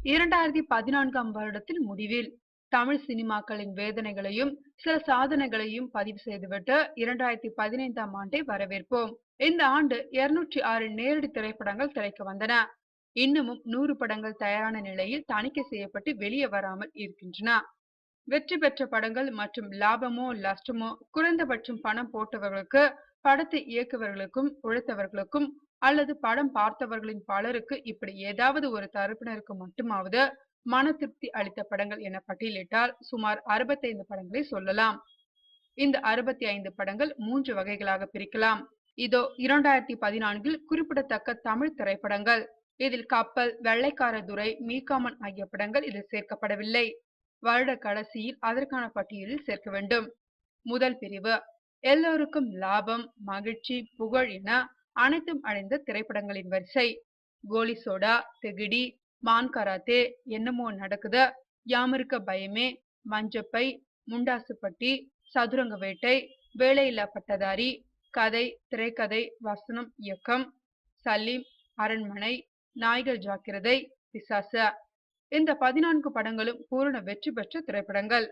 2014ஆம் வருடத்தில் முடிவில் தமிழ் சினிமாக்களின் வேதனைகளையும் சில சாதனைகளையும் பதிவு செய்துவிட்டு 2015ஆம் ஆண்டை வரவேற்போம். இந்த ஆண்டு 206 நேரடி திரைப்படங்கள் திரைக்கு வந்தன. இன்னமும் 100 படங்கள் தயாரான நிலையில் தணிக்கை செய்யப்பட்டு வெளியே வராமல் இருக்கின்றன. வெற்றி பெற்ற படங்கள் மற்றும் லாபமோ நஷ்டமோ குறைந்தபட்சம் பணம் போட்டவர்களுக்கு, படத்தை இயக்குவர்களுக்கும் உழைத்தவர்களுக்கும் அல்லது படம் பார்த்தவர்களின் பலருக்கு இப்படி ஏதாவது ஒரு தரப்பினருக்கு மட்டுமாவது மன திருப்தி அளித்த படங்கள் என பட்டியலிட்டால் சுமார் 65 படங்களை சொல்லலாம். இந்த 65 படங்கள் 3 வகைகளாக பிரிக்கலாம். இதோ 2014இல் குறிப்பிடத்தக்க தமிழ் திரைப்படங்கள். இதில் கப்பல், வெள்ளைக்கார துரை, மீகாமன் ஆகிய படங்கள் இதில் சேர்க்கப்படவில்லை. வருட கடைசியில் அதற்கான பட்டியலில் சேர்க்க வேண்டும். முதல் பிரிவு எல்லோருக்கும் லாபம், மகிழ்ச்சி, புகழ் என அனைத்தும் அடைந்த திரைப்படங்களின் வரிசை. கோலி சோடா, திகிடி, மான் கராத்தே, என்னமோ நடக்குது, யாமிருக்க பயமே, மஞ்சப்பை, முண்டாசுப்பட்டி, சதுரங்க வேட்டை, வேலையில்லா பட்டதாரி, கதை, திரைக்கதை, வசனம், இயக்கம், சலீம், அரண்மனை, நாய்கள் ஜாக்கிரதை, பிசாசு. இந்த 14 படங்களும் பூரண வெற்றி பெற்ற திரைப்படங்கள்.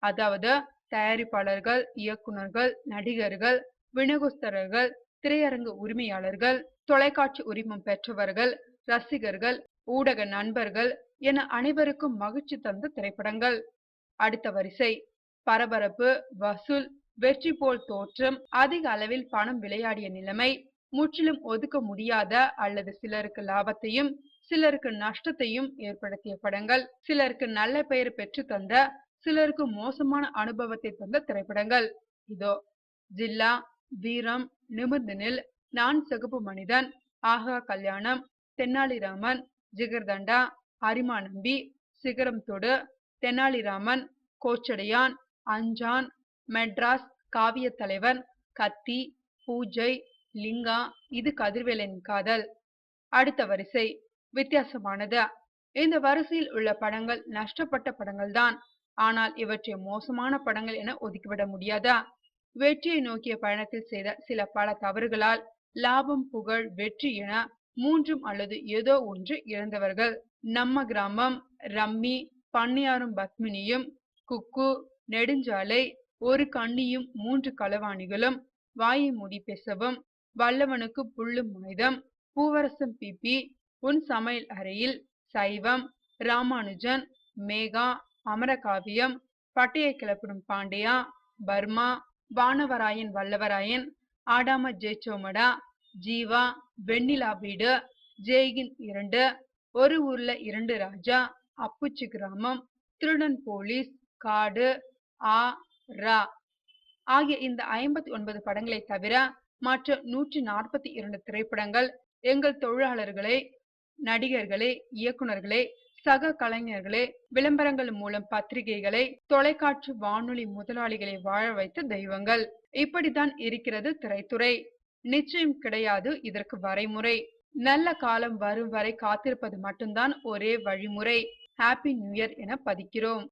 அதாவது தயாரிப்பாளர்கள், இயக்குனர்கள், நடிகர்கள், விநியோகஸ்தர்கள், திரையரங்கு உரிமையாளர்கள், தொலைக்காட்சி உரிமம் பெற்றவர்கள், ரசிகர்கள், ஊடக நண்பர்கள் என அனைவருக்கும் மகிழ்ச்சி தந்த திரைப்படங்கள். அடுத்த வரிசை பரபரப்பு, வசூல், வெற்றி போல் தோற்றம், அதிக அளவில் பணம் விளையாடிய நிலைமை, முற்றிலும் ஒதுக்க முடியாத அல்லது சிலருக்கு லாபத்தையும் சிலருக்கு நஷ்டத்தையும் ஏற்படுத்திய படங்கள், சிலருக்கு நல்ல பெயர் பெற்று தந்த, சிலருக்கு மோசமான அனுபவத்தை தந்த திரைப்படங்கள். இதோ ஜில்லா, வீரம், நிமிர்ந்து நில், நான் சிகப்பு மனிதன், ஆகா கல்யாணம், தென்னாலிராமன், ஜிகர்தண்டா, அரிமா நம்பி, சிகரம் தொடு, தெனாலிராமன், கோச்சடையான், அஞ்சான், மெட்ராஸ், காவிய தலைவன், கத்தி, பூஜை, லிங்கா, இது கதிர்வேலன் காதல். அடுத்த வரிசை வித்தியாசமானது. இந்த வரிசையில் உள்ள படங்கள் நஷ்டப்பட்ட படங்கள் தான். ஆனால் இவற்றை மோசமான படங்கள் என ஒதுக்கிவிட முடியாதா? வெற்றியை நோக்கிய பயணத்தில் செய்த சில பல தவறுகளால் லாபம், புகழ், வெற்றி என மூன்றும் அல்லது ஏதோ ஒன்று இழந்தவர்கள். நம்ம கிராமம், ரம்மி, பண்ணையாரும் பத்மினியும், குக்கு, நெடுஞ்சாலை, ஒரு கண்ணியும் 3 களவாணிகளும், வாயை மூடி பேசவும், வல்லவனுக்கு புல்லும் ஆயுதம், பூவரசம் பிபி, உன் சமையல் அறையில், சைவம், ராமானுஜன், மேகா, அமரகாவியம், பட்டையை கிளப்பிடும் பாண்டியா, பர்மா, வானவராயன் வல்லவராயன், ஆடாம ஜெயிச்சோமடா, ஜீவா, வெண்ணிலா வீடு, ஜெய்கின் 2, ஒரு ஊர்ல 2 ராஜா, அப்புச்சி கிராமம், திருடன் போலீஸ், காடு, ஆ ரா ஆகிய இந்த 59 படங்களை தவிர மற்ற 142 திரைப்படங்கள் எங்கள் தொழிலாளர்களை, நடிகர்களை, இயக்குனர்களை, சக கலைஞர்களை, விளம்பரங்கள் மூலம் பத்திரிகைகளை, தொலைக்காட்சி வானொலி முதலாளிகளை வாழ வைத்த தெய்வங்கள். இப்படித்தான் இருக்கிறது திரைத்துறை. நிச்சயம் கிடையாது இதற்கு வரைமுறை. நல்ல காலம் வரும் வரை காத்திருப்பது மட்டும்தான் ஒரே வழிமுறை. ஹாப்பி நியூ இயர் என பதிக்கிறோம்.